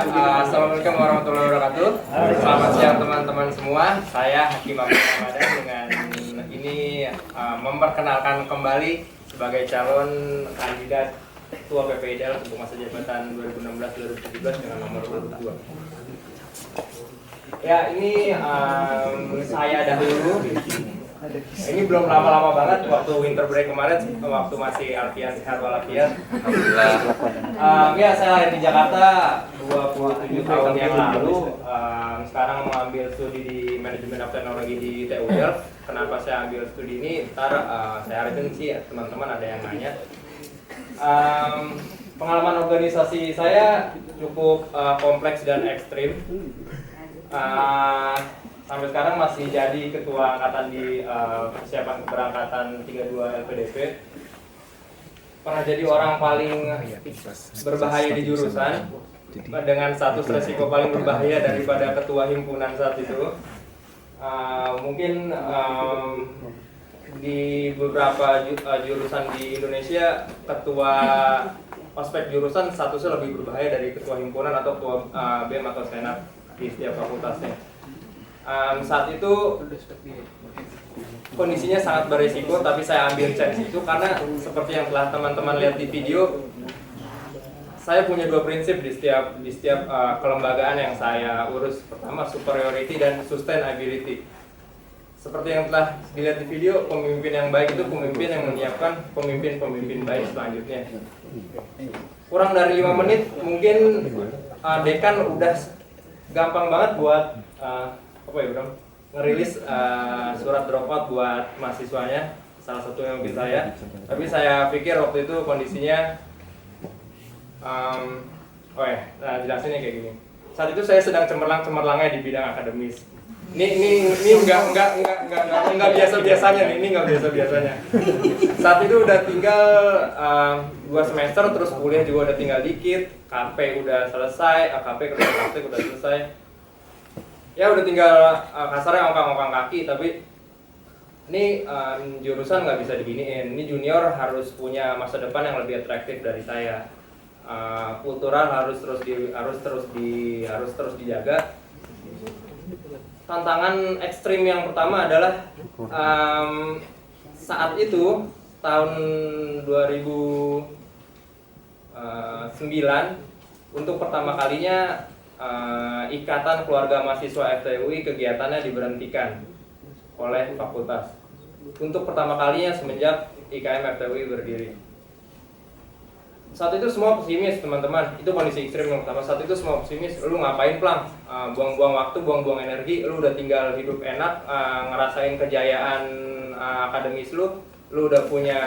Assalamualaikum warahmatullahi wabarakatuh. Selamat siang teman-teman semua. Saya Hakim Abdul Ramadan dengan ini memperkenalkan kembali sebagai calon kandidat Ketua PPIDL untuk masa jabatan 2016-2017 dengan nomor urut 2. Ya, ini saya dahulu. Ini belum lama-lama banget, waktu winter break kemarin, waktu masih Alfian sehat walafiat. Alhamdulillah. Ya, saya lahir di Jakarta 27 tahun yang lalu. Sekarang mengambil studi di manajemen teknologi di TU Delft. Kenapa saya ambil studi ini? Ntar saya harapin sih teman-teman ada yang nanya. Pengalaman organisasi saya cukup kompleks dan ekstrim. Sampai sekarang masih jadi ketua angkatan di persiapan keberangkatan 32 LPDP. Pernah jadi orang paling berbahaya di jurusan dengan status resiko paling berbahaya daripada ketua himpunan saat itu. Mungkin di beberapa jurusan di Indonesia ketua ospek jurusan statusnya lebih berbahaya dari ketua himpunan atau ketua BEM atau senat di setiap fakultasnya. Saat itu kondisinya sangat berisiko, tapi saya ambil chance itu karena seperti yang telah teman-teman lihat di video, saya punya dua prinsip di setiap kelembagaan yang saya urus. Pertama, superiority dan sustainability. Seperti yang telah dilihat di video, pemimpin yang baik itu pemimpin yang menyiapkan pemimpin-pemimpin baik selanjutnya. Kurang dari 5 menit mungkin dekan udah gampang banget buat ngerilis surat dropout buat mahasiswanya, salah satunya mungkin saya. Tapi saya pikir waktu itu kondisinya jelasinnya kayak gini. Saat itu saya sedang cemerlang-cemerlangnya di bidang akademis. Ini enggak biasa-biasanya nih, ini enggak biasa-biasanya. Saat itu udah tinggal 2 semester, terus kuliah juga udah tinggal dikit, KP udah selesai, AKP kerja praktek udah selesai. Ya udah tinggal kasarnya ongkang-ongkang kaki, tapi ini jurusan nggak bisa diginiin. Ini junior harus punya masa depan yang lebih atraktif dari saya. Kultural harus terus dijaga. Tantangan ekstrim yang pertama adalah saat itu tahun 2009 untuk pertama kalinya Ikatan Keluarga Mahasiswa FTUI kegiatannya diberhentikan oleh fakultas untuk pertama kalinya semenjak IKM FTUI berdiri. Saat itu semua pesimis teman-teman, itu kondisi ekstrim yang pertama. Saat itu semua pesimis, lu ngapain Plang? Buang-buang waktu, buang-buang energi, lu udah tinggal hidup enak, ngerasain kejayaan akademis lu udah punya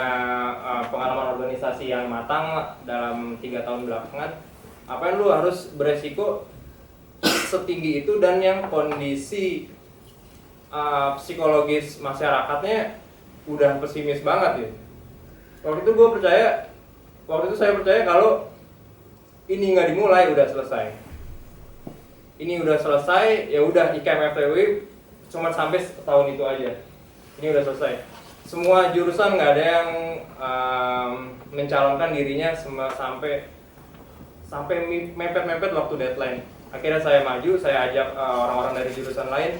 pengalaman organisasi yang matang dalam 3 tahun belakangan. Apain lu harus beresiko setinggi itu, dan yang kondisi psikologis masyarakatnya udah pesimis banget ya. Waktu itu saya percaya kalau ini nggak dimulai udah selesai. Ini udah selesai, ya udah IKM FTUI cuma sampai tahun itu aja. Ini udah selesai. Semua jurusan nggak ada yang mencalonkan dirinya sampai mepet-mepet waktu deadline. Akhirnya saya maju, saya ajak orang-orang dari jurusan lain,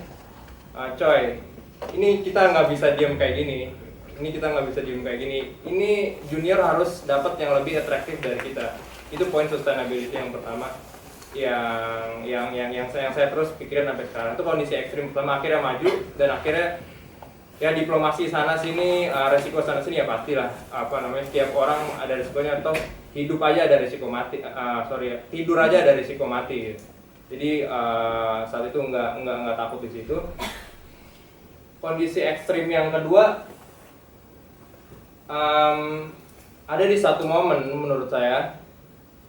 coy, ini kita nggak bisa diam kayak gini. Ini junior harus dapat yang lebih atraktif dari kita. Itu poin sustainability yang pertama, yang saya terus pikirin sampai sekarang. Itu kondisi ekstrim pertama. Akhirnya maju, dan akhirnya ya diplomasi sana sini, resiko sana sini ya pastilah. Setiap orang ada resikonya, atau hidup aja ada risiko mati, tidur aja ada risiko mati gitu. Jadi saat itu nggak takut di situ. Kondisi ekstrim yang kedua ada di satu momen menurut saya.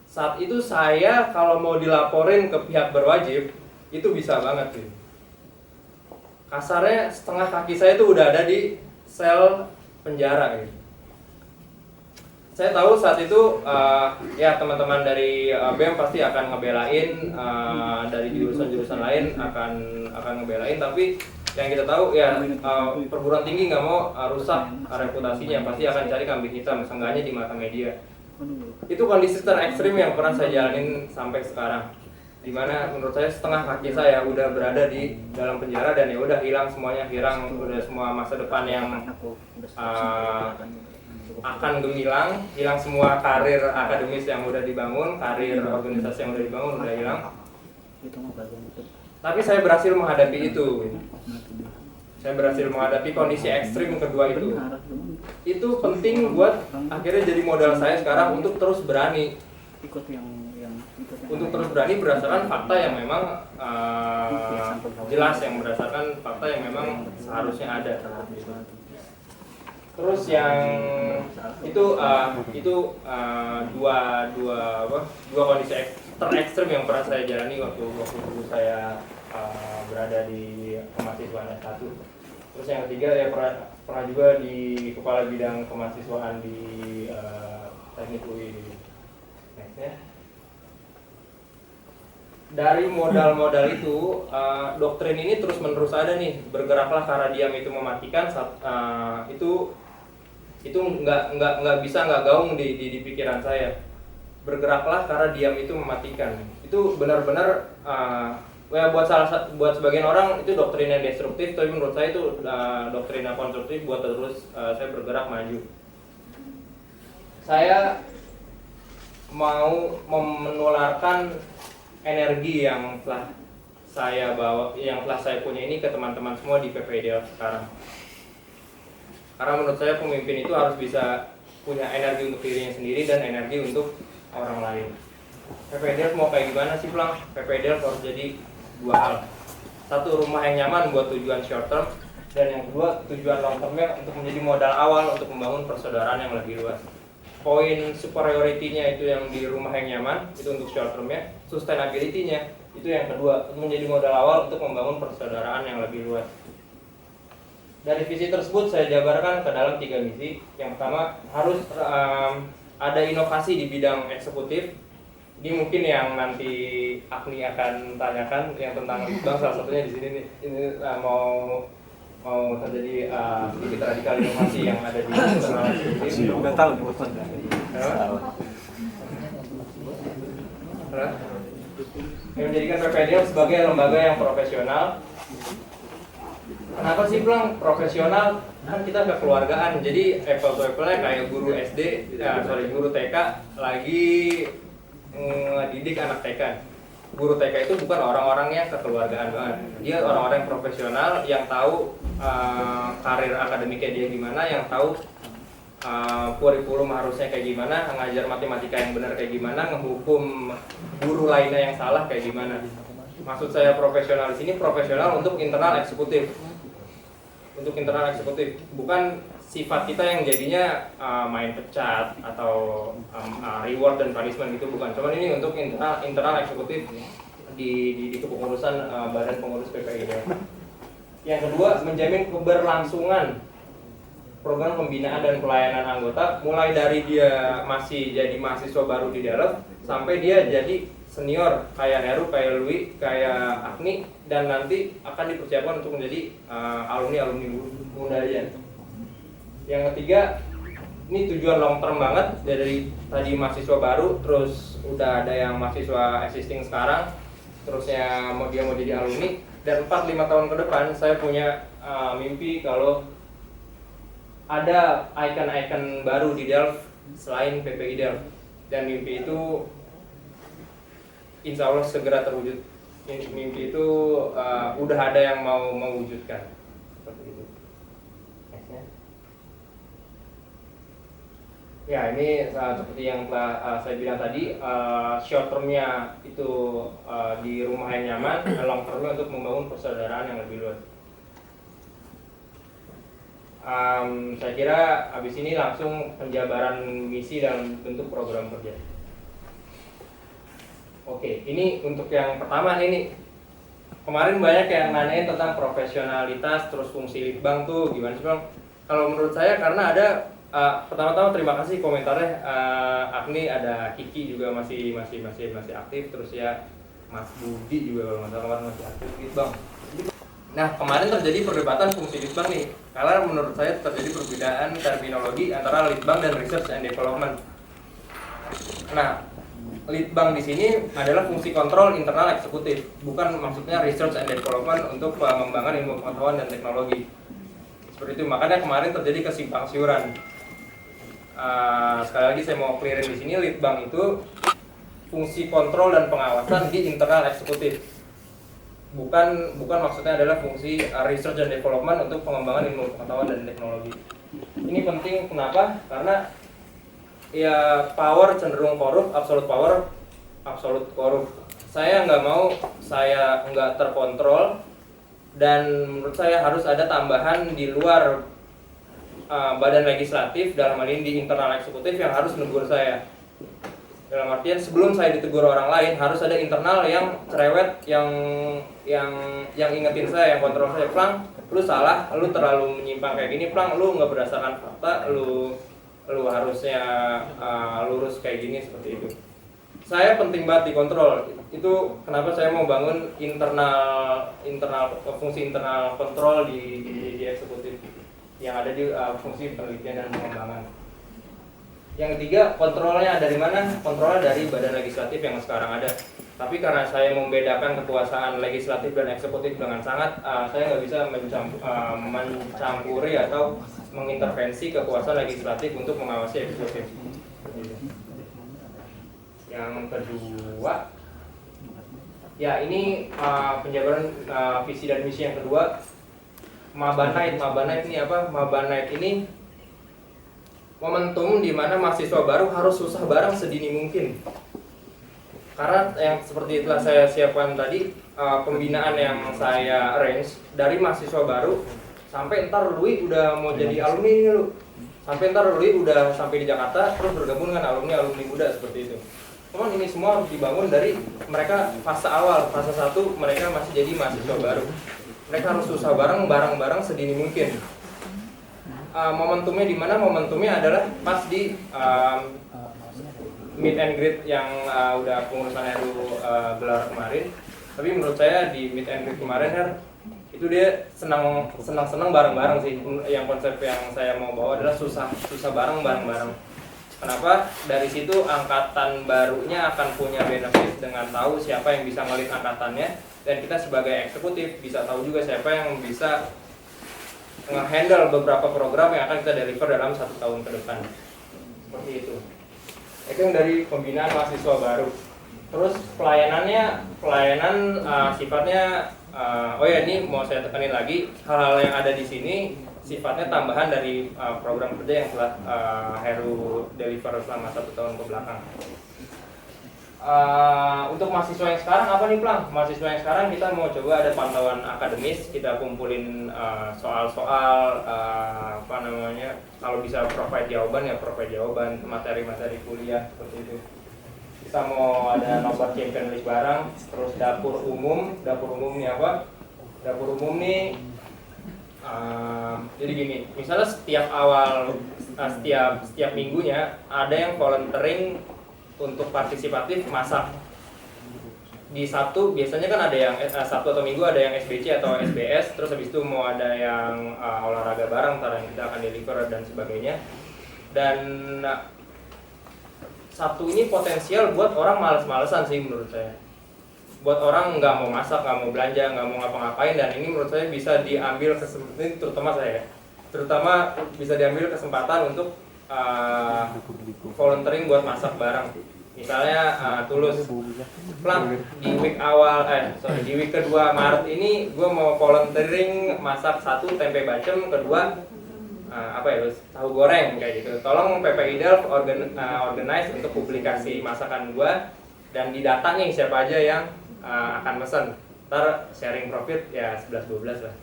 Saat itu saya kalau mau dilaporin ke pihak berwajib itu bisa banget gitu. Kasarnya setengah kaki saya itu udah ada di sel penjara gitu. Saya tahu saat itu ya teman-teman dari BEM pasti akan ngebelain, dari jurusan-jurusan lain akan ngebelain, tapi yang kita tahu ya perguruan tinggi nggak mau rusak reputasinya, pasti akan cari kambing hitam, seenggaknya di mata media. Itu kondisi terekstrim yang pernah saya jalanin sampai sekarang. dimana menurut saya setengah kaki saya udah berada di dalam penjara dan ya udah hilang semuanya, hilang udah semua masa depan yang akan gemilang, hilang semua karir akademis yang udah dibangun, karir organisasi yang udah dibangun udah hilang. Tapi saya berhasil menghadapi itu. Saya berhasil menghadapi kondisi ekstrim kedua itu. Itu penting buat akhirnya jadi modal saya sekarang untuk terus berani. Untuk terus berani berdasarkan fakta yang memang jelas, yang berdasarkan fakta yang memang seharusnya ada. Terus yang itu dua kondisi terekstrim yang pernah saya jalani waktu saya berada di kemahasiswaan S1. Terus yang ketiga ya pernah juga di kepala bidang kemahasiswaan di Teknik UI. Next ya. Dari modal-modal itu, doktrin ini terus-menerus ada nih, bergeraklah karena diam itu mematikan. Itu nggak bisa nggak gaung di pikiran saya. Bergeraklah karena diam itu mematikan. Itu benar-benar ya buat sebagian orang itu doktrin yang destruktif, tapi menurut saya itu doktrin yang konstruktif buat terus saya bergerak maju. Saya mau menularkan energi yang telah saya bawa, yang telah saya punya ini ke teman-teman semua di PPIDL sekarang. Karena menurut saya pemimpin itu harus bisa punya energi untuk dirinya sendiri dan energi untuk orang lain. PPIDL mau kayak gimana sih, Plang? PPIDL harus jadi dua hal. Satu, rumah yang nyaman buat tujuan short term, dan yang kedua tujuan long termnya untuk menjadi modal awal untuk membangun persaudaraan yang lebih luas. Poin superiority-nya itu yang di rumah yang nyaman, itu untuk short term-nya. Sustainability-nya itu yang kedua, untuk menjadi modal awal untuk membangun persaudaraan yang lebih luas. Dari visi tersebut saya jabarkan ke dalam 3 misi. Yang pertama, harus ada inovasi di bidang eksekutif. Ini mungkin yang nanti Agni akan tanyakan yang tentang litbang, salah satunya di sini nih. Ini mau terjadi sedikit radikal inovasi yang ada di internal eksekutif. Udah tahu nih, yang menjadikan PPIDL sebagai lembaga yang profesional. Kenapa sih bilang profesional? Kan kita kekeluargaan, jadi apple to apple-nya kayak guru guru TK lagi ngedidik anak TK. Guru TK itu bukan orang-orang yang kekeluargaan banget. Dia orang-orang yang profesional yang tahu karir akademiknya dia gimana, yang tahu kurikulum harusnya kayak gimana, ngajar matematika yang benar kayak gimana, ngehukum guru lainnya yang salah kayak gimana. Maksud saya profesional di sini profesional untuk internal eksekutif. Untuk internal eksekutif, bukan sifat kita yang jadinya main pecat atau reward dan punishment gitu, bukan. Cuman ini untuk internal eksekutif di kepengurusan badan pengurus PPIDL. Yang kedua, menjamin keberlangsungan program pembinaan dan pelayanan anggota, mulai dari dia masih jadi mahasiswa baru di dalam sampai dia jadi senior kayak Heru, kayak Lui, kayak Agni, dan nanti akan dipersiapkan untuk menjadi alumni Undarian. Yang ketiga, ini tujuan long term banget, dari tadi mahasiswa baru, terus udah ada yang mahasiswa existing sekarang, terusnya dia mau jadi alumni, dan 4-5 tahun ke depan saya punya mimpi kalau ada icon-icon baru di Delft selain PPIDL, dan mimpi itu insya Allah segera terwujud. Mimpi itu udah ada yang mau mewujudkan. Seperti itu. Ya, ini seperti yang telah saya bilang tadi, short termnya itu di rumah yang nyaman, long termnya untuk membangun persaudaraan yang lebih luas. Saya kira habis ini langsung penjabaran misi dalam bentuk program kerja. Oke, ini untuk yang pertama ini. Kemarin banyak yang nanyain tentang profesionalitas, terus fungsi litbang tuh gimana sih Bang? Kalau menurut saya karena ada pertama-tama terima kasih komentarnya, Agni, ada Kiki juga masih aktif, terus ya Mas Budi juga kalau nggak salah kemarin masih aktif litbang. Nah, kemarin terjadi perdebatan fungsi litbang nih, karena menurut saya terjadi perbedaan terminologi antara litbang dan research and development. Nah, lead bank di sini adalah fungsi kontrol internal eksekutif, bukan maksudnya research and development untuk pengembangan ilmu pengetahuan dan teknologi. Seperti itu, makanya kemarin terjadi kesimpang siuran. Sekali lagi saya mau clearin di sini, lead bank itu fungsi kontrol dan pengawasan di internal eksekutif, bukan maksudnya adalah fungsi research and development untuk pengembangan ilmu pengetahuan dan teknologi. Ini penting kenapa? Karena ya power cenderung korup, absolute power absolute korup. Saya nggak mau saya nggak terkontrol, dan menurut saya harus ada tambahan di luar badan legislatif, dalam hal ini di internal eksekutif, yang harus menegur saya. Dalam artian sebelum saya ditegur orang lain, harus ada internal yang cerewet, yang ingetin saya, yang kontrol saya. Plang, lu salah, lu terlalu menyimpang kayak gini. Plang, lu nggak berdasarkan fakta, lu harusnya lurus kayak gini, seperti itu. Saya penting banget dikontrol. Itu kenapa saya mau bangun fungsi internal kontrol di eksekutif yang ada di fungsi penelitian dan pengembangan. Yang ketiga, kontrolnya dari mana? Kontrolnya dari badan legislatif yang sekarang ada. Tapi karena saya membedakan kekuasaan legislatif dan eksekutif dengan sangat, saya nggak bisa mencampuri atau mengintervensi kekuasaan legislatif untuk mengawasi eksekutif. Yang kedua, ya ini penjabaran visi dan misi yang kedua. Maba Night ini apa? Maba Night ini momentum di mana mahasiswa baru harus susah bareng sedini mungkin. Karena yang seperti itulah saya siapkan tadi, pembinaan yang saya arrange dari mahasiswa baru sampai ntar Lui udah mau jadi alumni nih lu. Sampai ntar Lui udah sampai di Jakarta terus bergabung dengan alumni muda, seperti itu. Cuman ini semua harus dibangun dari mereka fase awal, fase 1 mereka masih jadi mahasiswa baru. Mereka harus susah bareng sedini mungkin. Momentumnya di mana? Momentumnya adalah pas di meet and greet yang udah pengurusan RU gelar kemarin. Tapi menurut saya di meet and greet kemarin itu dia senang bareng sih. Yang konsep yang saya mau bawa adalah susah bareng. Kenapa? Dari situ angkatan barunya akan punya benefit dengan tahu siapa yang bisa ngelit angkatannya, dan kita sebagai eksekutif bisa tahu juga siapa yang bisa nge-handle beberapa program yang akan kita deliver dalam 1 tahun ke depan. Seperti itu. Itu yang dari pembinaan mahasiswa baru. Terus pelayanan sifatnya, ini mau saya tekanin lagi, hal-hal yang ada di sini sifatnya tambahan dari program kerja yang telah Heru deliver selama 1 tahun ke belakang. Untuk mahasiswa yang sekarang apa nih Plang? Mahasiswa yang sekarang kita mau coba ada pantauan akademis, kita kumpulin soal-soal, kalau bisa provide jawaban, materi-materi kuliah, seperti itu. Kita mau ada nobar champion league bareng, terus dapur umum nih apa? Dapur umum nih, jadi gini, misalnya setiap minggunya ada yang volunteering untuk partisipatif masak. Di Sabtu biasanya kan ada yang Sabtu atau Minggu ada yang SBC atau SBS, terus habis itu mau ada yang olahraga bareng, ntar yang kita akan deliver dan sebagainya. Dan Sabtu ini potensial buat orang males-malesan sih menurut saya. Buat orang nggak mau masak, nggak mau belanja, nggak mau ngapa-ngapain, dan ini menurut saya bisa diambil kesempatan, terutama bisa diambil kesempatan untuk volunteering buat masak bareng. Misalnya Tulus, Plang, di week kedua Maret ini gue mau volunteering masak 1 tempe bacem, kedua tahu goreng kayak gitu. Tolong PPI Delft organize untuk publikasi masakan gue, dan didata nih siapa aja yang akan mesen. Ntar sharing profit ya 11-12 lah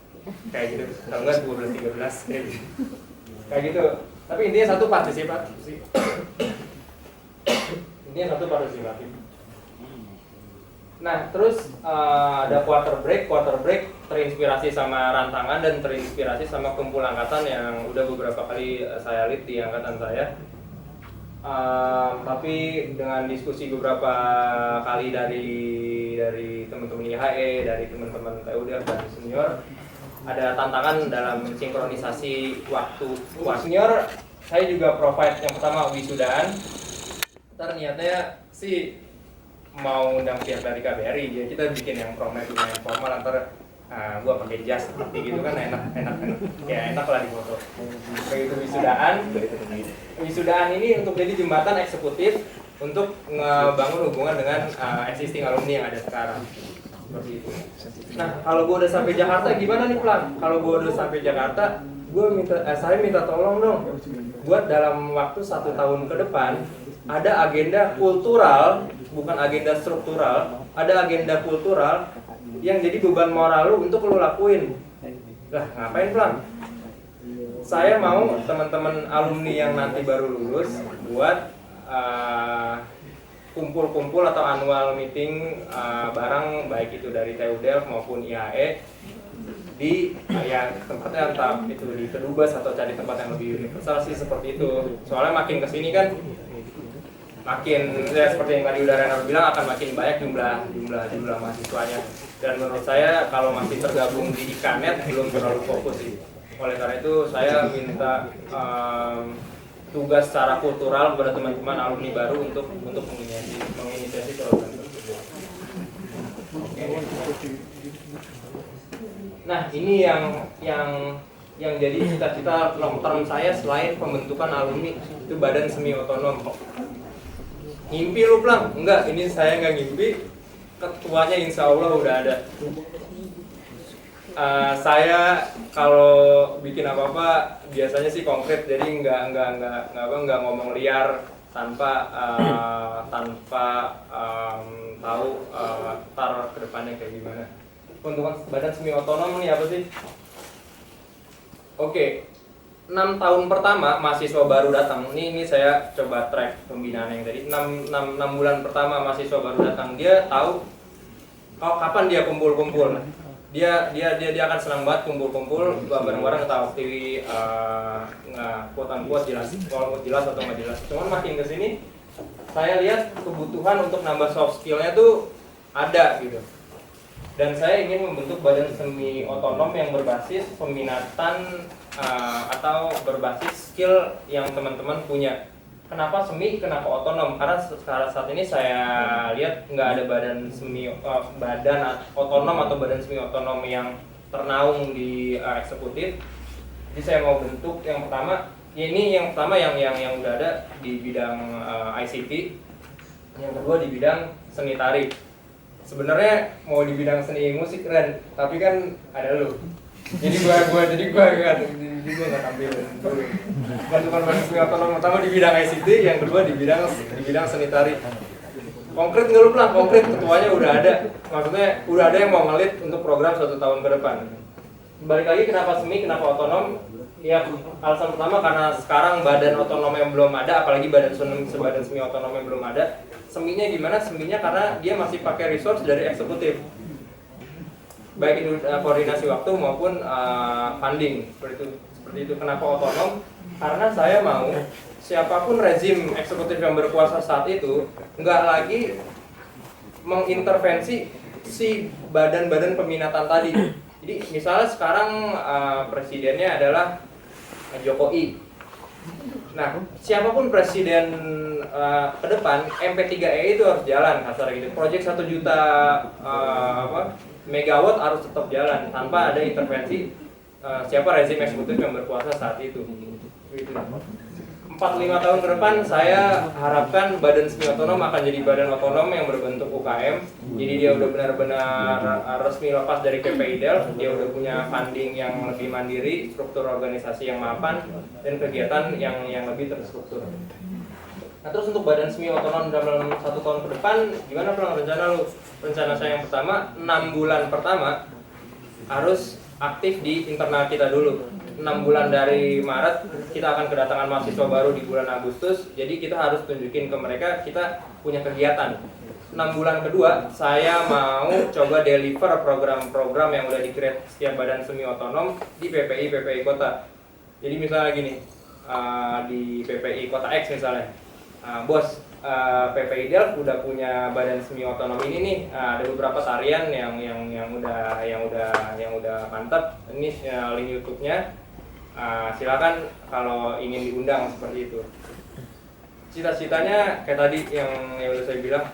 kayak gitu, kalau enggak 12-13 kayak gitu. Tapi intinya satu partisipatif. Nah, terus ada quarter break terinspirasi sama rantangan dan terinspirasi sama kumpul angkatan yang udah beberapa kali saya lead di angkatan saya. Tapi dengan diskusi beberapa kali dari teman-teman IHE, dari teman-teman TUD dan senior, ada tantangan dalam sinkronisasi waktu. Senior saya juga provide yang pertama wisudaan. Ntar niatnya sih mau undang pihak dari KBRI, jadi kita bikin yang formal antara gua pakai jas seperti gitu kan enak ya enak lah di foto. Begitu wisudaan ini untuk jadi jembatan eksekutif untuk ngebangun hubungan dengan existing alumni yang ada sekarang seperti itu. Nah kalau gua udah sampai Jakarta gimana nih Plan? Kalau gua udah sampai Jakarta, saya minta tolong dong buat dalam waktu 1 tahun ke depan ada agenda kultural, bukan agenda struktural, ada agenda kultural yang jadi beban moral lu untuk lu lakuin. Lah ngapain Plan? Saya mau teman-teman alumni yang nanti baru lulus buat kumpul-kumpul atau annual meeting bareng, baik itu dari TU-Delft maupun IAE di ya tempatnya entah itu di Kedubes atau cari tempat yang lebih universal sih seperti itu. Soalnya makin kesini kan makin ya seperti yang tadi udah Renard bilang akan makin banyak jumlah mahasiswanya, dan menurut saya kalau masih tergabung di Ikanet belum terlalu fokus sih. Oleh karena itu saya minta tugas secara kultural kepada teman-teman alumni baru untuk menginisiasi program tersebut. Nah ini yang jadi cita-cita long term saya selain pembentukan alumni itu badan semi otonom. Ngimpi lu Plang? Enggak, ini saya nggak ngimpi. Ketuanya insya Allah udah ada. Saya kalau bikin apa-apa biasanya sih konkret, jadi nggak ngomong liar tanpa tahu tar ke depannya kayak gimana. Pembentukan badan semi otonom ini apa sih? Oke, 6 tahun pertama mahasiswa baru datang. Ini saya coba track pembinaan yang tadi. 6 bulan pertama mahasiswa baru datang, dia tahu kapan dia kumpul-kumpul. Dia akan senang banget kumpul-kumpul bareng-bareng ketawa TV, quote-unquote jelas, walaupun jelas atau nggak jelas. Cuman makin kesini saya lihat kebutuhan untuk nambah soft skill-nya tuh ada gitu. Dan saya ingin membentuk badan semi otonom yang berbasis peminatan atau berbasis skill yang teman-teman punya. Kenapa semi, kenapa otonom? Karena saat ini saya lihat nggak ada badan otonom atau badan semi otonom yang ternaung di eksekutif. Jadi saya mau bentuk yang pertama, yang udah ada di bidang ICT, yang kedua di bidang seni tari. Sebenarnya mau di bidang seni musik keren, tapi kan ada lu. Jadi gua nggak tampilin dulu. Bentukan badan semi otonom pertama di bidang ICT, yang kedua di bidang seni tari. Konkret nggak lu Plang? Konkret, ketuanya udah ada. Maksudnya udah ada yang mau ngelit untuk program 1 tahun ke depan. Balik lagi kenapa semi, kenapa otonom? Ya alasan pertama karena sekarang badan otonom yang belum ada, apalagi badan semi otonom yang belum ada. Seminya gimana? Seminya karena dia masih pakai resource dari eksekutif, baik itu koordinasi waktu maupun funding seperti itu. Kenapa otonom? Karena saya mau siapapun rezim eksekutif yang berkuasa saat itu nggak lagi mengintervensi si badan-badan peminatan tadi. Jadi misalnya sekarang presidennya adalah Jokowi. Nah, siapapun presiden ke depan, MP3E itu harus jalan, kasar gitu. Proyek 1 juta megawatt harus tetap jalan tanpa ada intervensi siapa rezim eksekutif yang berkuasa saat itu. 4-5 tahun ke depan saya harapkan badan semi otonom akan jadi badan otonom yang berbentuk UKM. Jadi dia udah benar-benar resmi lepas dari PPI Delft, dia udah punya funding yang lebih mandiri, struktur organisasi yang mapan, dan kegiatan yang lebih terstruktur. Nah terus untuk badan semi otonom dalam 1 tahun ke depan, gimana Plang rencana lu? Rencana saya yang pertama, 6 bulan pertama harus aktif di internal kita dulu. 6 bulan dari Maret kita akan kedatangan mahasiswa baru di bulan Agustus. Jadi kita harus tunjukin ke mereka kita punya kegiatan. 6 bulan kedua saya mau coba deliver program-program yang udah di-create setiap badan semi otonom di PPI kota. Jadi misalnya gini, di PPI kota X misalnya, bos, PPI Delft udah punya badan semi otonom ini nih, ada beberapa tarian yang udah mantap. Ini link YouTube-nya. Silakan kalau ingin diundang seperti itu. Cita-citanya kayak tadi yang udah saya bilang